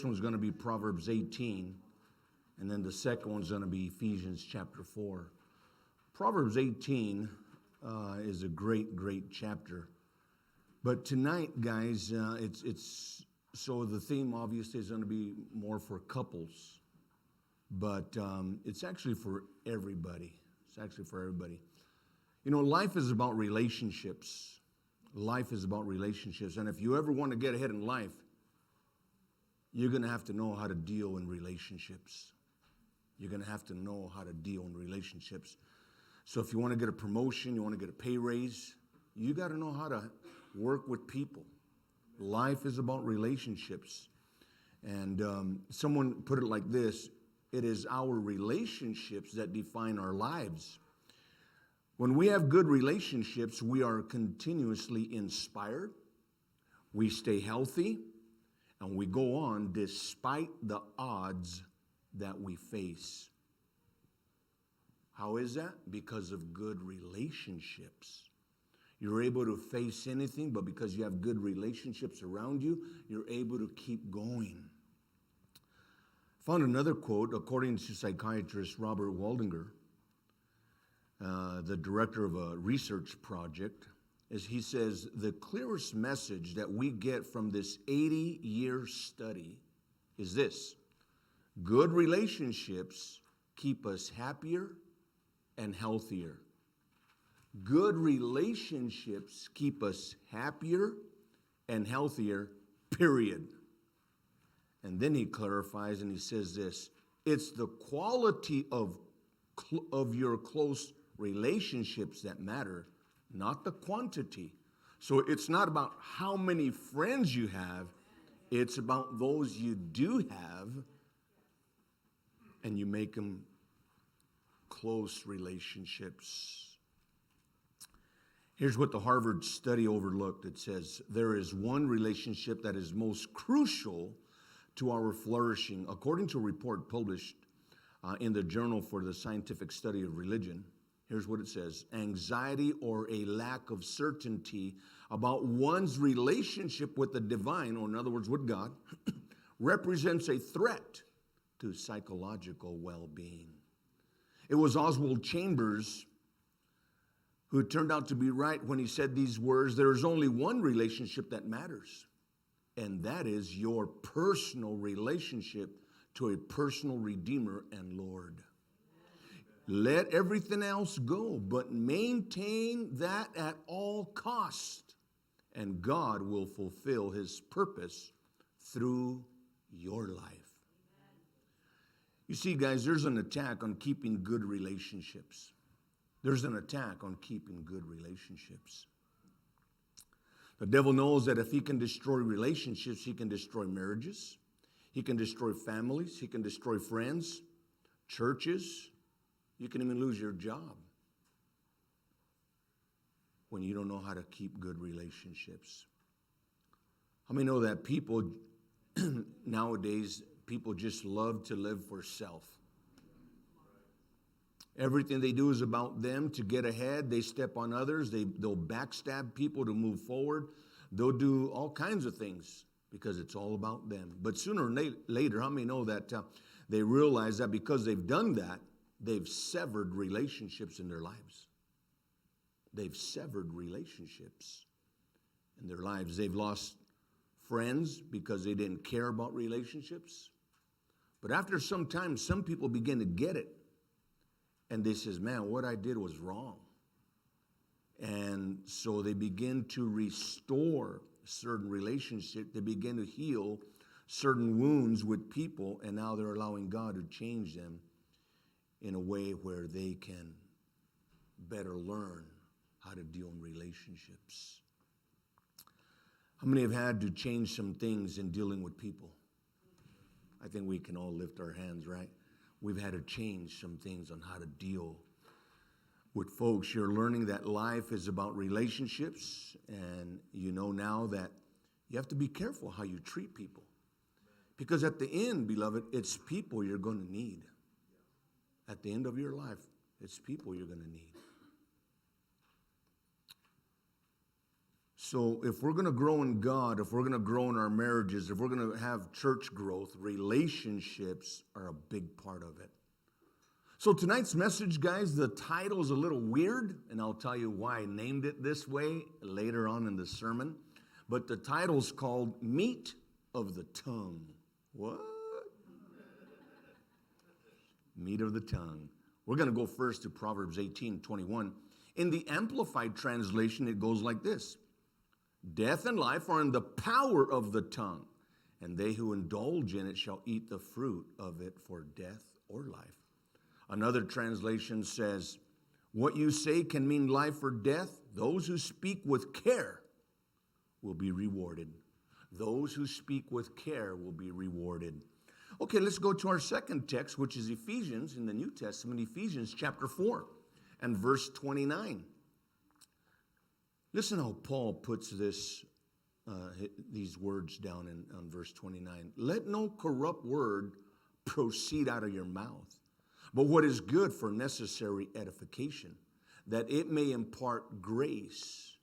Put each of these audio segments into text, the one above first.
first one's going to be Proverbs 18, and then the second one's going to be Ephesians chapter 4. Proverbs 18 is a great, great chapter. But tonight, guys, it's so the theme obviously is going to be more for couples, but it's actually for everybody. It's actually for everybody. You know, life is about relationships. Life is about relationships, and if you ever want to get ahead in life, you're going to have to know how to deal in relationships. You're going to have to know how to deal in relationships. So if you want to get a promotion, you want to get a pay raise, you got to know how to work with people. Life is about relationships. And someone put it like this: it is our relationships that define our lives. When we have good relationships, we are continuously inspired, we stay healthy, and we go on despite the odds that we face. How is that? Because of good relationships. You're able to face anything, but because you have good relationships around you, you're able to keep going. I found another quote, according to psychiatrist Robert Waldinger, the director of a research project, is he says, the clearest message that we get from this 80-year study is this: good relationships keep us happier and healthier. Good relationships keep us happier and healthier, period. And then he clarifies and he says this: it's the quality of your close relationships that matter, not the quantity. So it's not about how many friends you have, it's about those you do have, and you make them close relationships. Here's what the Harvard study overlooked. It says, there is one relationship that is most crucial to our flourishing. According to a report published in the Journal for the Scientific Study of Religion, here's what it says: anxiety or a lack of certainty about one's relationship with the divine, or in other words, with God, represents a threat to psychological well-being. It was Oswald Chambers who turned out to be right when he said these words: there is only one relationship that matters, and that is your personal relationship to a personal Redeemer and Lord. Let everything else go, but maintain that at all cost, and God will fulfill his purpose through your life. You see, guys, there's an attack on keeping good relationships. There's an attack on keeping good relationships. The devil knows that if he can destroy relationships, he can destroy marriages, he can destroy families, he can destroy friends, churches. You can even lose your job when you don't know how to keep good relationships. How many know that people nowadays, people just love to live for self? Everything they do is about them to get ahead. They step on others. They'll backstab people to move forward. They'll do all kinds of things because it's all about them. But sooner or later, how many know that they realize that because they've done that, they've severed relationships in their lives. They've severed relationships in their lives. They've lost friends because they didn't care about relationships. But after some time, some people begin to get it. And they says, man, what I did was wrong. And so they begin to restore certain relationships. They begin to heal certain wounds with people. And now they're allowing God to change them in a way where they can better learn how to deal in relationships. How many have had to change some things in dealing with people? I think we can all lift our hands, right? We've had to change some things on how to deal with folks. You're learning that life is about relationships, and you know now that you have to be careful how you treat people. Because at the end, beloved, it's people you're going to need. At the end of your life, it's people you're going to need. So if we're going to grow in God, if we're going to grow in our marriages, if we're going to have church growth, relationships are a big part of it. So tonight's message, guys, the title is a little weird, and I'll tell you why I named it this way later on in the sermon. But the title's called Meat of the Tongue. What? Meat of the tongue. We're going to go first to Proverbs 18:21. In the Amplified Translation, it goes like this. Death and life are in the power of the tongue, and they who indulge in it shall eat the fruit of it for death or life. Another translation says, what you say can mean life or death. Those who speak with care will be rewarded. Those who speak with care will be rewarded. Okay, let's go to our second text, which is Ephesians in the New Testament, Ephesians chapter 4 and verse 29. Listen how Paul puts these words down in verse 29. Let no corrupt word proceed out of your mouth, but what is good for necessary edification, that it may impart grace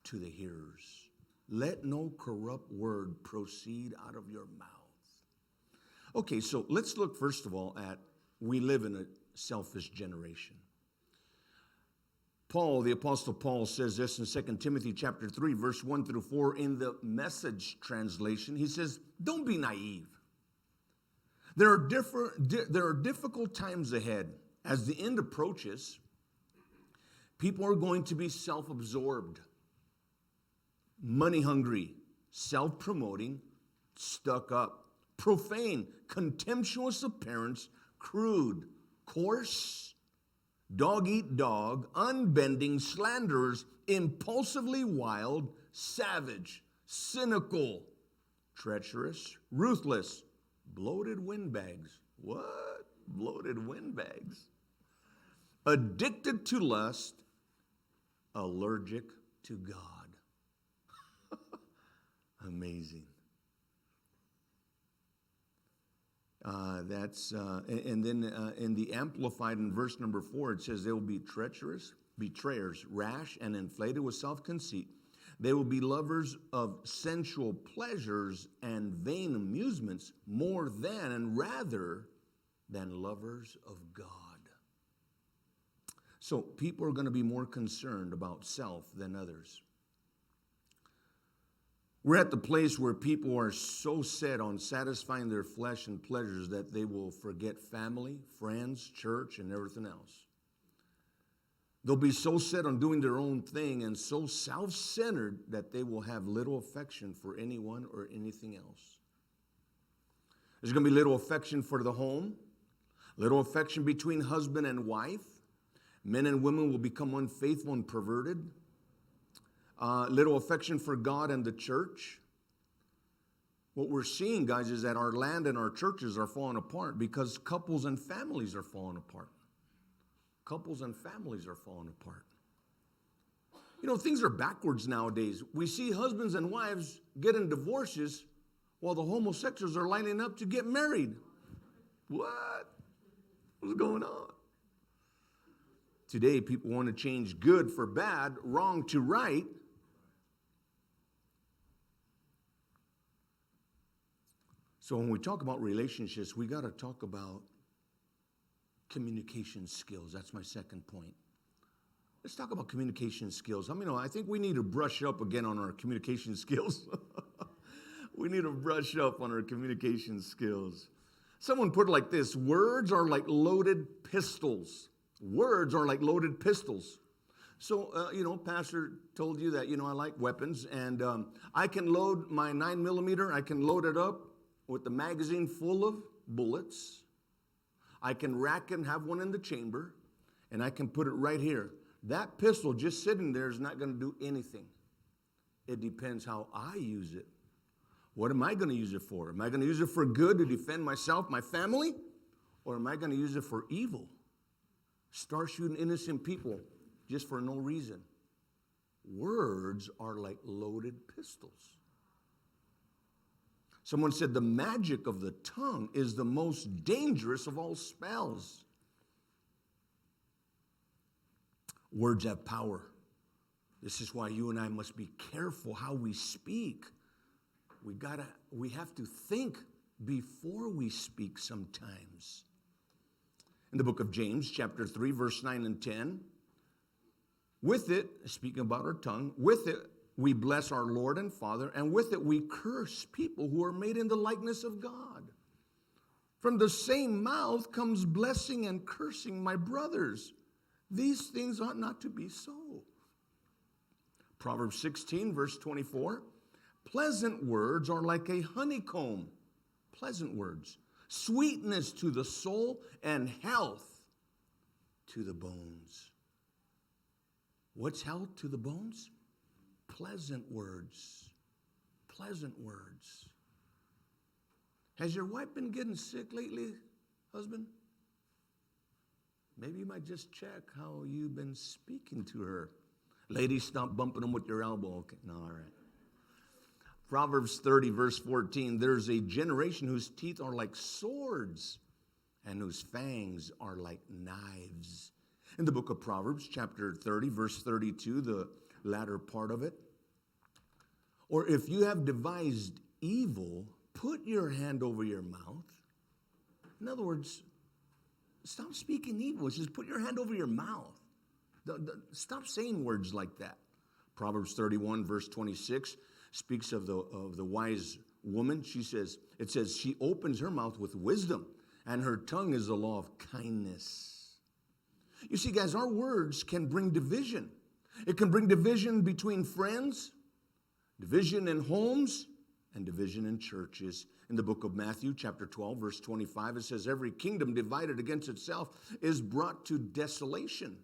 to the hearers. Let no corrupt word proceed out of your mouth. Okay, so let's look first of all at we live in a selfish generation. Paul, the Apostle Paul, says this in 2 Timothy chapter 3, verse 1 through 4 in the Message translation. He says, don't be naive. There are difficult times ahead. As the end approaches, people are going to be self-absorbed, money-hungry, self-promoting, stuck up, profane, contemptuous appearance, crude, coarse, dog-eat-dog, unbending, slanderers, impulsively wild, savage, cynical, treacherous, ruthless, bloated windbags. What? Bloated windbags. Addicted to lust, allergic to God. Amazing. And then in the Amplified in verse number 4, it says they will be treacherous, betrayers, rash, and inflated with self-conceit. They will be lovers of sensual pleasures and vain amusements more than and rather than lovers of God. So people are going to be more concerned about self than others. We're at the place where people are so set on satisfying their flesh and pleasures that they will forget family, friends, church, and everything else. They'll be so set on doing their own thing and so self-centered that they will have little affection for anyone or anything else. There's going to be little affection for the home, little affection between husband and wife. Men and women will become unfaithful and perverted. Little affection for God and the church. What we're seeing, guys, is that our land and our churches are falling apart because couples and families are falling apart. Couples and families are falling apart. You know, things are backwards nowadays. We see husbands and wives getting divorces while the homosexuals are lining up to get married. What? What's going on? Today, people want to change good for bad, wrong to right. So when we talk about relationships, we got to talk about communication skills. That's my second point. Let's talk about communication skills. I think we need to brush up again on our communication skills. We need to brush up on our communication skills. Someone put it like this: words are like loaded pistols. Words are like loaded pistols. So, Pastor told you that, I like weapons, and I can load my 9mm, I can load it up with the magazine full of bullets. I can rack and have one in the chamber, and I can put it right here. That pistol just sitting there is not going to do anything. It depends how I use it. What am I going to use it for? Am I going to use it for good to defend myself, my family? Or am I going to use it for evil? Start shooting innocent people just for no reason. Words are like loaded pistols. Someone said the magic of the tongue is the most dangerous of all spells. Words have power. This is why you and I must be careful how we speak. We have to think before we speak sometimes. In the book of James, chapter 3, verse 9 and 10, with it, speaking about our tongue, with it we bless our Lord and Father, and with it we curse people who are made in the likeness of God. From the same mouth comes blessing and cursing, my brothers. These things ought not to be so. Proverbs 16, verse 24, pleasant words are like a honeycomb. Pleasant words. Sweetness to the soul and health to the bones. What's health to the bones? Pleasant words. Pleasant words. Has your wife been getting sick lately, husband? Maybe you might just check how you've been speaking to her. Ladies, stop bumping them with your elbow. Okay, no, all right. Proverbs 30, verse 14, there's a generation whose teeth are like swords and whose fangs are like knives. In the book of Proverbs, chapter 30, verse 32, the latter part of it. Or if you have devised evil, put your hand over your mouth. In other words, stop speaking evil. It's just put your hand over your mouth. Stop saying words like that. Proverbs 31, verse 26, speaks of the wise woman. It says, she opens her mouth with wisdom, and her tongue is the law of kindness. You see, guys, our words can bring division. It can bring division between friends, division in homes, and division in churches. In the book of Matthew, chapter 12, verse 25, it says, every kingdom divided against itself is brought to desolation.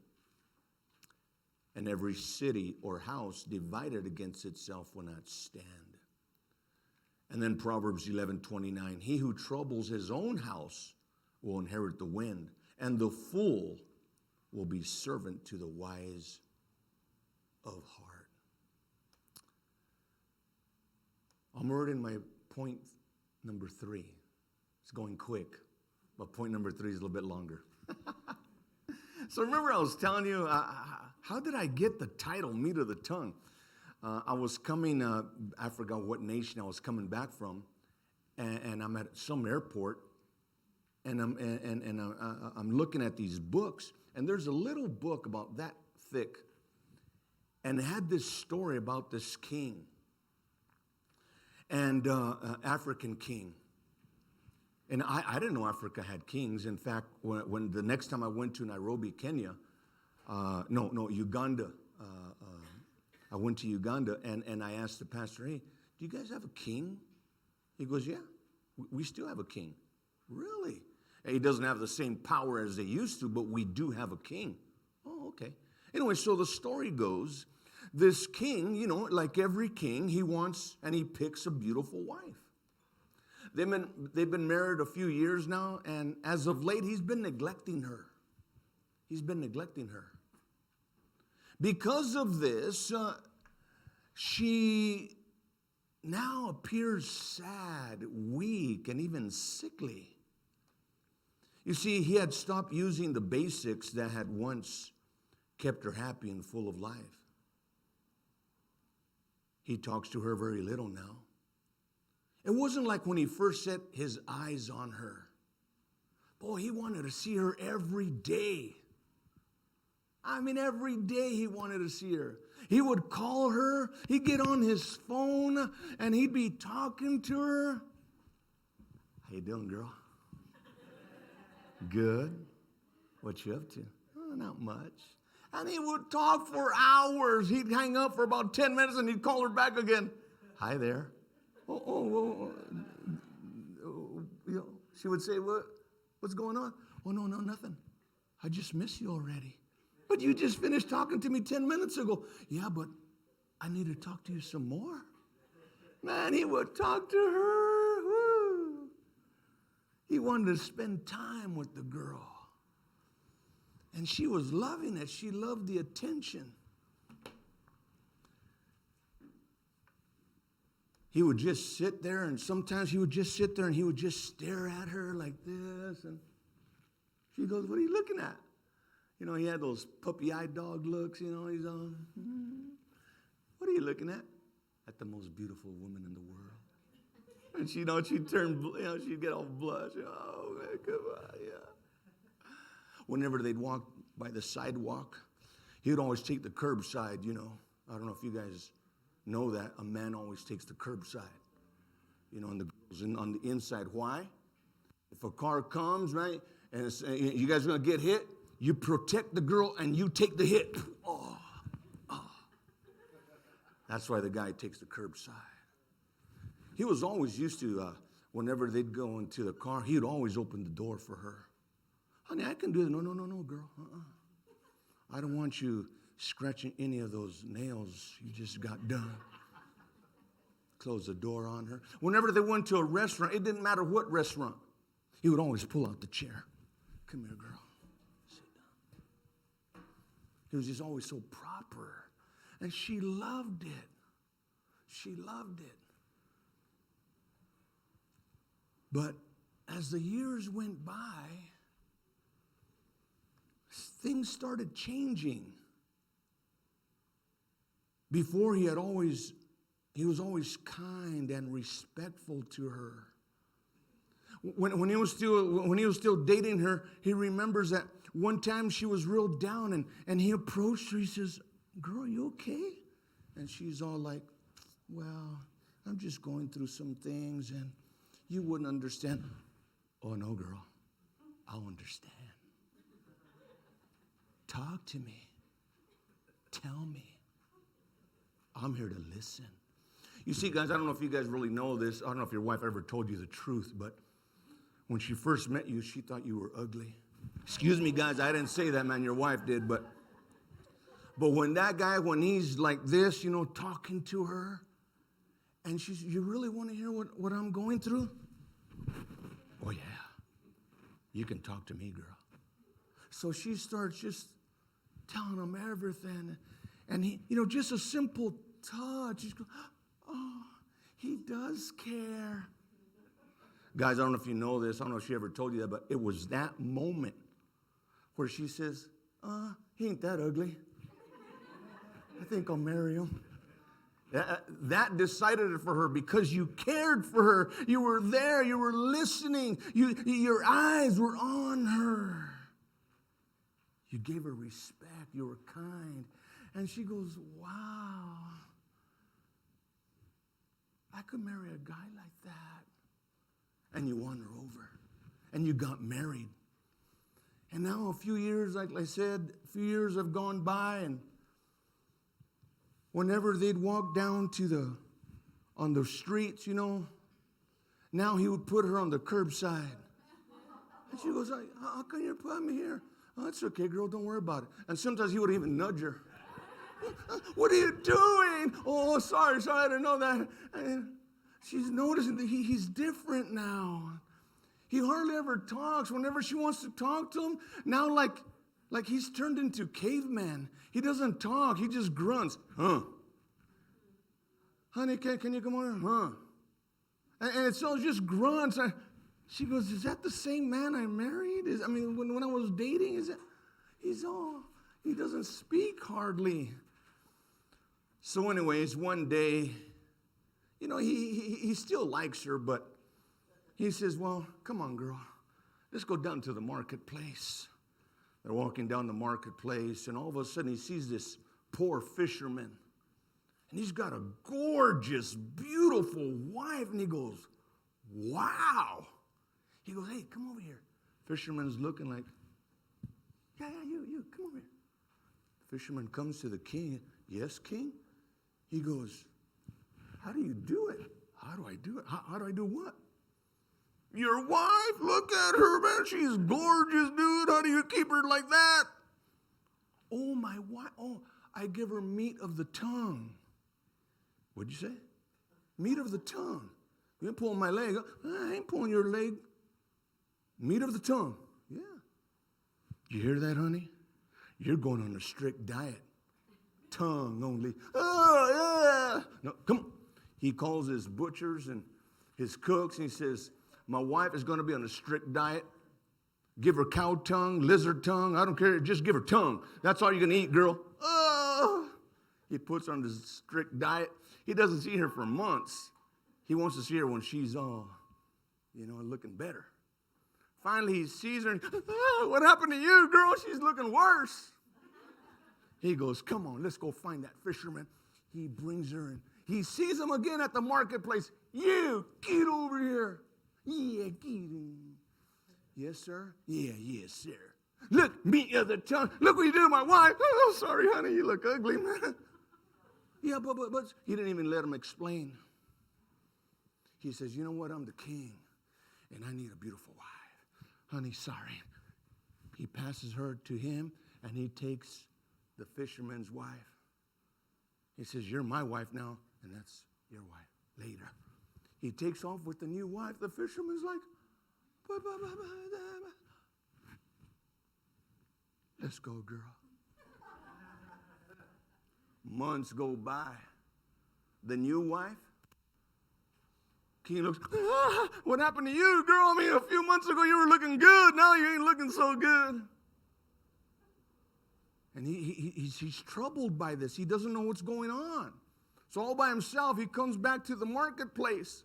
And every city or house divided against itself will not stand. And then Proverbs 11:29, he who troubles his own house will inherit the wind, and the fool will be servant to the wise of heart. I'm already in my point number 3. It's going quick, but point number 3 is a little bit longer. So remember I was telling you, how did I get the title, Meat of the Tongue? I was coming, I forgot what nation I was coming back from, and I'm at some airport, and I'm looking at these books, and there's a little book about that thick, and it had this story about this king, and African king. And I didn't know Africa had kings. In fact, when the next time I went to Nairobi, Kenya, Uganda, I went to Uganda, and I asked the pastor, hey, do you guys have a king? He goes, yeah, we still have a king. Really? And he doesn't have the same power as they used to, but we do have a king. Oh, okay. Anyway, so the story goes, this king, like every king, he wants and he picks a beautiful wife. They've been married a few years now, and as of late, he's been neglecting her. He's been neglecting her. Because of this, she now appears sad, weak, and even sickly. You see, he had stopped using the basics that had once kept her happy and full of life. He talks to her very little now. It wasn't like when he first set his eyes on her. Boy, he wanted to see her every day. I mean, every day he wanted to see her. He would call her, he'd get on his phone, and he'd be talking to her. How you doing, girl? Good. What you up to? Oh, not much. And he would talk for hours. He'd hang up for about 10 minutes, and he'd call her back again. Hi there. She would say, what's going on? Oh, no, nothing. I just miss you already. But you just finished talking to me 10 minutes ago. Yeah, but I need to talk to you some more. Man, he would talk to her. Woo. He wanted to spend time with the girl. And she was loving it. She loved the attention. He would just sit there, and sometimes he would just sit there and he would just stare at her like this. And she goes, what are you looking at? He had those puppy-eyed dog looks, he's on. What are you looking at? At the most beautiful woman in the world. And she'd turn, she'd get all blush. Oh, man, come on, yeah. Whenever they'd walk by the sidewalk, he would always take the curbside, I don't know if you guys know that. A man always takes the curbside, and the girls on the inside. Why? If a car comes, right, and you guys are going to get hit, you protect the girl and you take the hit. Oh. That's why the guy takes the curbside. He was always used to, whenever they'd go into the car, he would always open the door for her. Honey, I can do that. No, girl. I don't want you scratching any of those nails you just got done. Close the door on her. Whenever they went to a restaurant, it didn't matter what restaurant, he would always pull out the chair. Come here, girl. Sit down. He was just always so proper. And she loved it. She loved it. But as the years went by, things started changing. Before he was always kind and respectful to her. When he was still dating her, he remembers that one time she was real down and he approached her. He says, "Girl, you okay?" And she's all like, "Well, I'm just going through some things and you wouldn't understand." "Oh, no, girl, I'll understand. Talk to me. Tell me. I'm here to listen." You see, guys, I don't know if you guys really know this. I don't know if your wife ever told you the truth, but when she first met you, she thought you were ugly. Excuse me, guys, I didn't say that, man. Your wife did, but when that guy, when he's like this, talking to her, and she's, "You really want to hear what I'm going through?" "Oh, yeah. You can talk to me, girl." So she starts just telling him everything. And he, just a simple touch. He's going, "Oh, he does care." Guys, I don't know if you know this. I don't know if she ever told you that, but it was that moment where she says, "He ain't that ugly. I think I'll marry him." That decided it for her because you cared for her. You were there. You were listening. Your eyes were on her. You gave her respect. You were kind. And she goes, "Wow, I could marry a guy like that." And you won her over. And you got married. And now a few years, like I said, a few years have gone by, and whenever they'd walk down on the streets, now he would put her on the curbside. And she goes, "How come you put me here?" "Oh, it's okay, girl, don't worry about it." And sometimes he would even nudge her. "What are you doing?" "Oh, sorry, I didn't know that." And she's noticing that he's different now. He hardly ever talks. Whenever she wants to talk to him, now like he's turned into caveman. He doesn't talk. He just grunts. "Huh? Honey, can you come over? Huh?" And it's all just grunts. She goes, "Is that the same man I married? When I was dating, he doesn't speak hardly." So anyways, one day, he still likes her, but he says, "Well, come on, girl. Let's go down to the marketplace." They're walking down the marketplace, and all of a sudden he sees this poor fisherman. And he's got a gorgeous, beautiful wife. And he goes, "Wow." He goes, "Hey, come over here." Fisherman's looking like, yeah, you, come over here. Fisherman comes to the king. "Yes, king?" He goes, "How do you do it?" "How do I do it? How do I do what?" "Your wife, look at her, man. She's gorgeous, dude. How do you keep her like that?" "Oh, my wife. Oh, I give her meat of the tongue." "What'd you say?" "Meat of the tongue." "You're pulling my leg." "I ain't pulling your leg." "Meat of the tongue." "Yeah." "You hear that, honey? You're going on a strict diet. Tongue only." "Oh, yeah." "No, come on." He calls his butchers and his cooks, and he says, "My wife is going to be on a strict diet. Give her cow tongue, lizard tongue. I don't care. Just give her tongue. That's all you're going to eat, girl." "Oh." He puts her on this strict diet. He doesn't see her for months. He wants to see her when she's all, looking better. Finally, he sees her and, what happened to you, girl? She's looking worse. He goes, come on, let's go find that fisherman. He brings her in. He sees him again at the marketplace. You, get over here. Yeah, get in. Yes, sir? Yeah, yes, sir. Look, meet you at the tongue. Look what you did to my wife. Oh, sorry, honey, you look ugly, man. Yeah, but he didn't even let him explain. He says, you know what? I'm the king, and I need a beautiful wife. Honey, sorry. He passes her to him, and he takes the fisherman's wife. He says, you're my wife now, and that's your wife later. He takes off with the new wife. The fisherman's like, let's go, girl. Months go by. The new wife, king looks, what happened to you, girl? I mean, a few months ago you were looking good. Now you ain't looking so good. And he's troubled by this. He doesn't know what's going on. So all by himself, he comes back to the marketplace.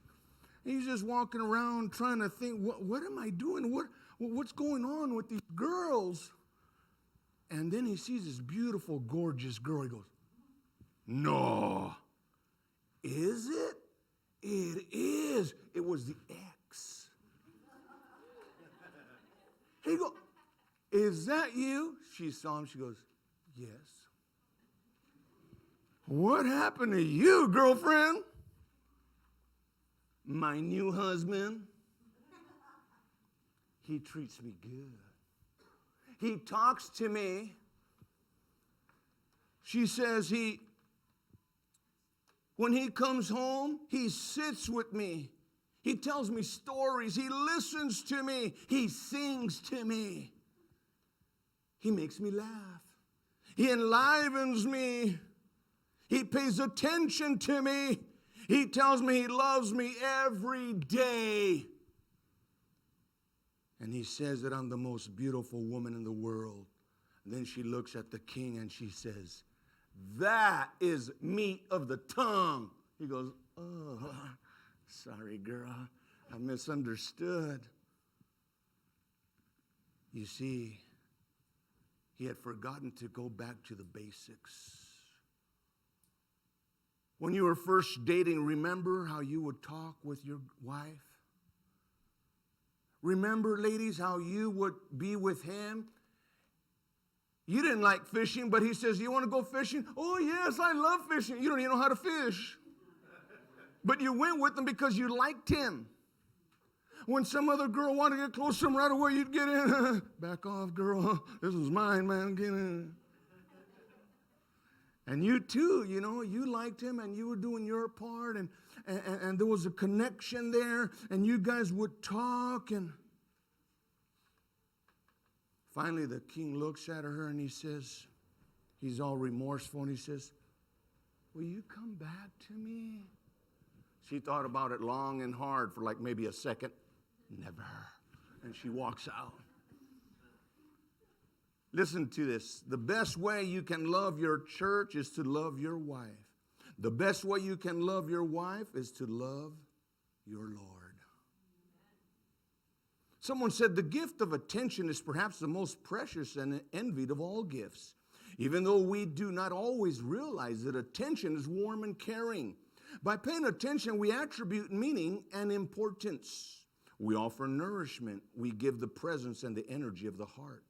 He's just walking around trying to think, what am I doing? What's going on with these girls? And then he sees this beautiful, gorgeous girl. He goes, no. Is it? It is. It was the ex. He goes, is that you? She saw him. She goes, yes. What happened to you, girlfriend? My new husband. He treats me good. He talks to me. She says when he comes home, he sits with me. He tells me stories. He listens to me. He sings to me. He makes me laugh. He enlivens me. He pays attention to me. He tells me he loves me every day. And he says that I'm the most beautiful woman in the world. And then she looks at the king and she says, that is meat of the tongue. He goes, oh, sorry, girl. I misunderstood. You see, he had forgotten to go back to the basics. When you were first dating, remember how you would talk with your wife? Remember, ladies, how you would be with him? You didn't like fishing, but he says, you want to go fishing? Oh, yes, I love fishing. You don't even know how to fish. But you went with him because you liked him. When some other girl wanted to get close to him right away, you'd get in. Back off, girl. This is mine, man. Get in. And you too, you liked him and you were doing your part and there was a connection there and you guys would talk and finally the king looks at her and he says, he's all remorseful and he says, will you come back to me? She thought about it long and hard for like maybe a second. Never. And she walks out. Listen to this. The best way you can love your church is to love your wife. The best way you can love your wife is to love your Lord. Someone said the gift of attention is perhaps the most precious and envied of all gifts. Even though we do not always realize that attention is warm and caring. By paying attention, we attribute meaning and importance. We offer nourishment. We give the presence and the energy of the heart.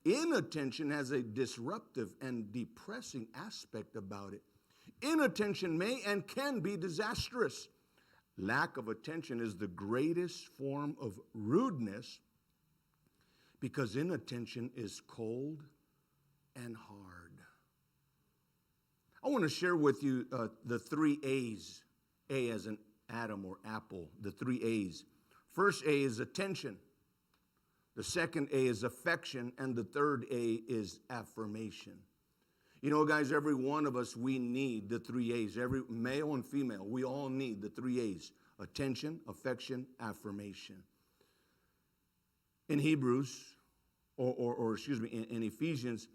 Inattention has a disruptive and depressing aspect about it. Inattention may and can be disastrous. Lack of attention is the greatest form of rudeness because inattention is cold and hard. I want to share with you the 3 A's. A as in Adam or apple, the 3 A's. First A is attention. The second A is affection, and the third A is affirmation. You know, guys, every one of us, we need the 3 A's. Every male and female, we all need the 3 A's. Attention, affection, affirmation. In Hebrews, in Ephesians,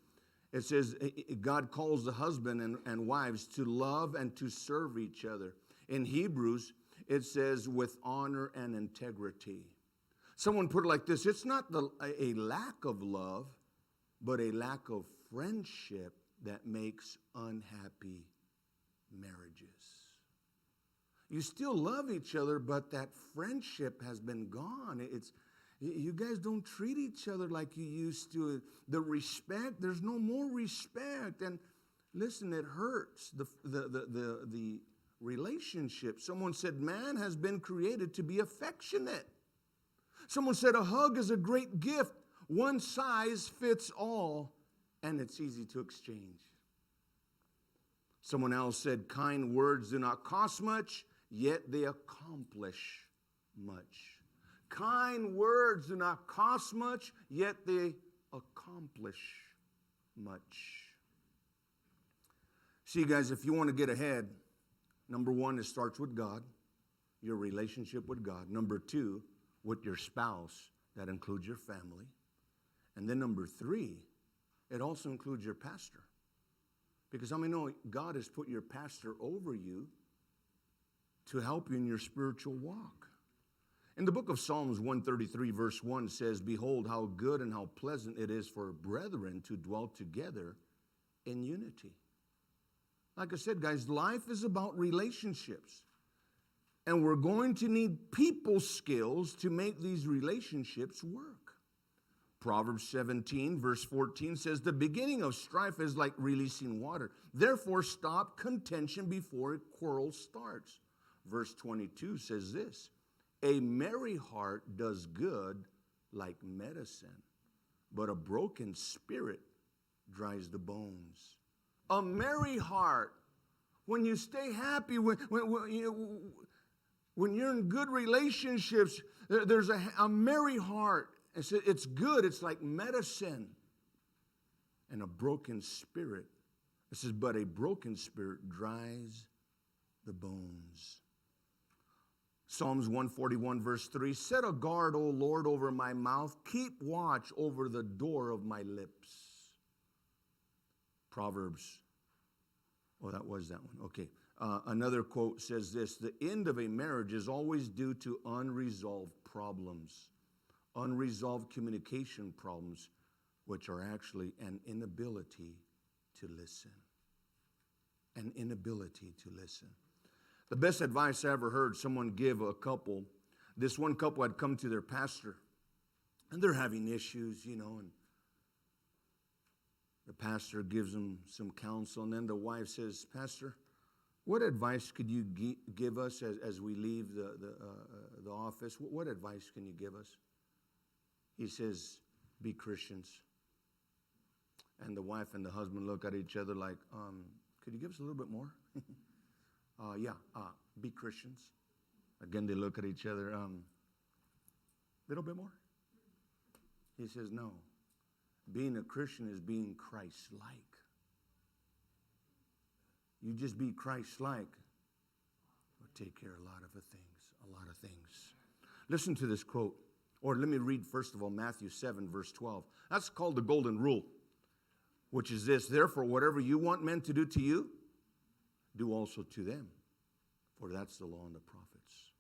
It says God calls the husband and wives to love and to serve each other. In Hebrews, it says with honor and integrity. Someone put it like this: it's not a lack of love, but a lack of friendship that makes unhappy marriages. You still love each other, but that friendship has been gone. You guys don't treat each other like you used to. The respect, there's no more respect. And listen, it hurts the relationship. Someone said, man has been created to be affectionate. Someone said, a hug is a great gift. One size fits all, and it's easy to exchange. Someone else said, kind words do not cost much, yet they accomplish much. Kind words do not cost much, yet they accomplish much. See, guys, if you want to get ahead, number one, it starts with God, your relationship with God. Number two, with your spouse. That includes your family. And then number three, it also includes your pastor. Because how many know God has put your pastor over you to help you in your spiritual walk? In the book of Psalms 133, verse 1 says, behold, how good and how pleasant it is for brethren to dwell together in unity. Like I said, guys, life is about relationships. And we're going to need people skills to make these relationships work. Proverbs 17, verse 14 says, the beginning of strife is like releasing water. Therefore, stop contention before a quarrel starts. Verse 22 says this, a merry heart does good like medicine, but a broken spirit dries the bones. A merry heart, when you stay happy, when you're in good relationships, there's a merry heart. It's good. It's like medicine. And a broken spirit, it says, but a broken spirit dries the bones. Psalms 141, verse 3, set a guard, O Lord, over my mouth. Keep watch over the door of my lips. Proverbs. Oh, that was that one. Okay. Another quote says this, the end of a marriage is always due to unresolved problems, unresolved communication problems, which are actually an inability to listen. An inability to listen. The best advice I ever heard someone give a couple, this one couple had come to their pastor, and they're having issues, and the pastor gives them some counsel, and then the wife says, Pastor, what advice could you give us as we leave the office? What advice can you give us? He says, be Christians. And the wife and the husband look at each other like, could you give us a little bit more? Be Christians. Again, they look at each other, little bit more? He says, no. Being a Christian is being Christ-like. You just be Christ-like, will take care of a lot of things. Listen to this quote. Or let me read, first of all, Matthew 7, verse 12. That's called the golden rule, which is this, therefore, whatever you want men to do to you, do also to them, for that's the law and the prophets.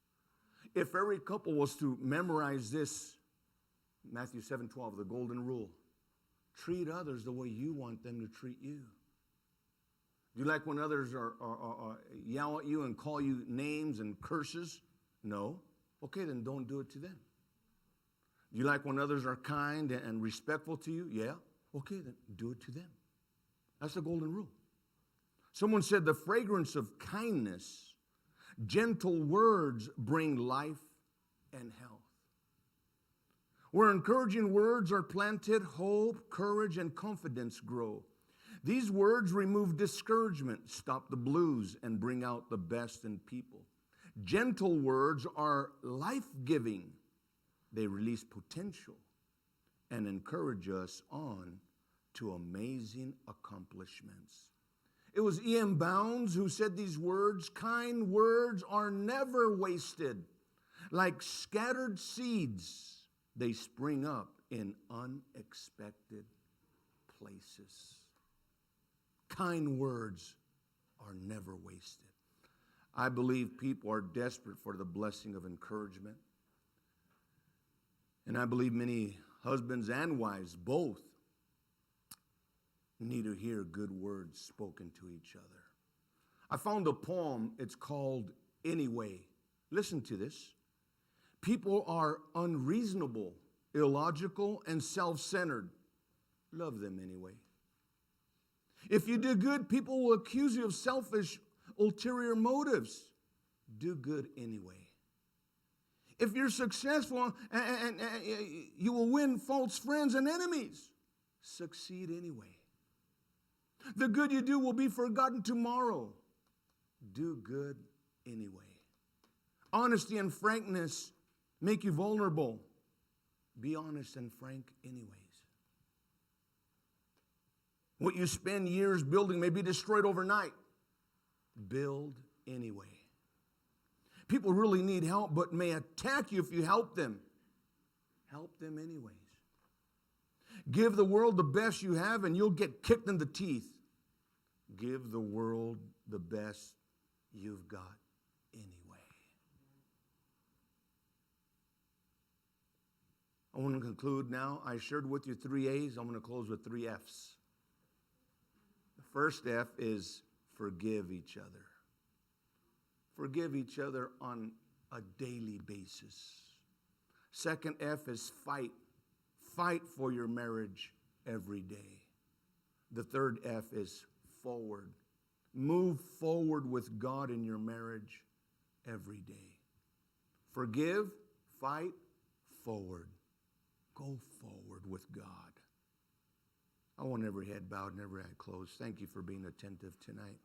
If every couple was to memorize this, Matthew 7:12, the golden rule, treat others the way you want them to treat you. Do you like when others are yell at you and call you names and curses? No. Okay, then don't do it to them. Do you like when others are kind and respectful to you? Yeah. Okay, then do it to them. That's the golden rule. Someone said the fragrance of kindness, gentle words bring life and health. Where encouraging words are planted, hope, courage, and confidence grow. These words remove discouragement, stop the blues, and bring out the best in people. Gentle words are life-giving. They release potential and encourage us on to amazing accomplishments. It was E.M. Bounds who said these words, kind words are never wasted. Like scattered seeds, they spring up in unexpected places. kind words are never wasted. I believe people are desperate for the blessing of encouragement. And I believe many husbands and wives both need to hear good words spoken to each other. I found a poem. It's called Anyway. Listen to this. People are unreasonable, illogical, and self-centered. Love them anyway. If you do good, people will accuse you of selfish, ulterior motives. Do good anyway. If you're successful, and you will win false friends and enemies. Succeed anyway. The good you do will be forgotten tomorrow. Do good anyway. Honesty and frankness make you vulnerable. Be honest and frank anyways. What you spend years building may be destroyed overnight. Build anyway. People really need help, but may attack you if you help them. Help them anyways. Give the world the best you have and you'll get kicked in the teeth. Give the world the best you've got anyway. I want to conclude now. I shared with you 3 A's. I'm going to close with 3 F's. The first F is forgive each other. Forgive each other on a daily basis. Second F is fight. Fight for your marriage every day. The third F is forward. Move forward with God in your marriage every day. Forgive, fight, forward. Go forward with God. I want every head bowed and every eye closed. Thank you for being attentive tonight.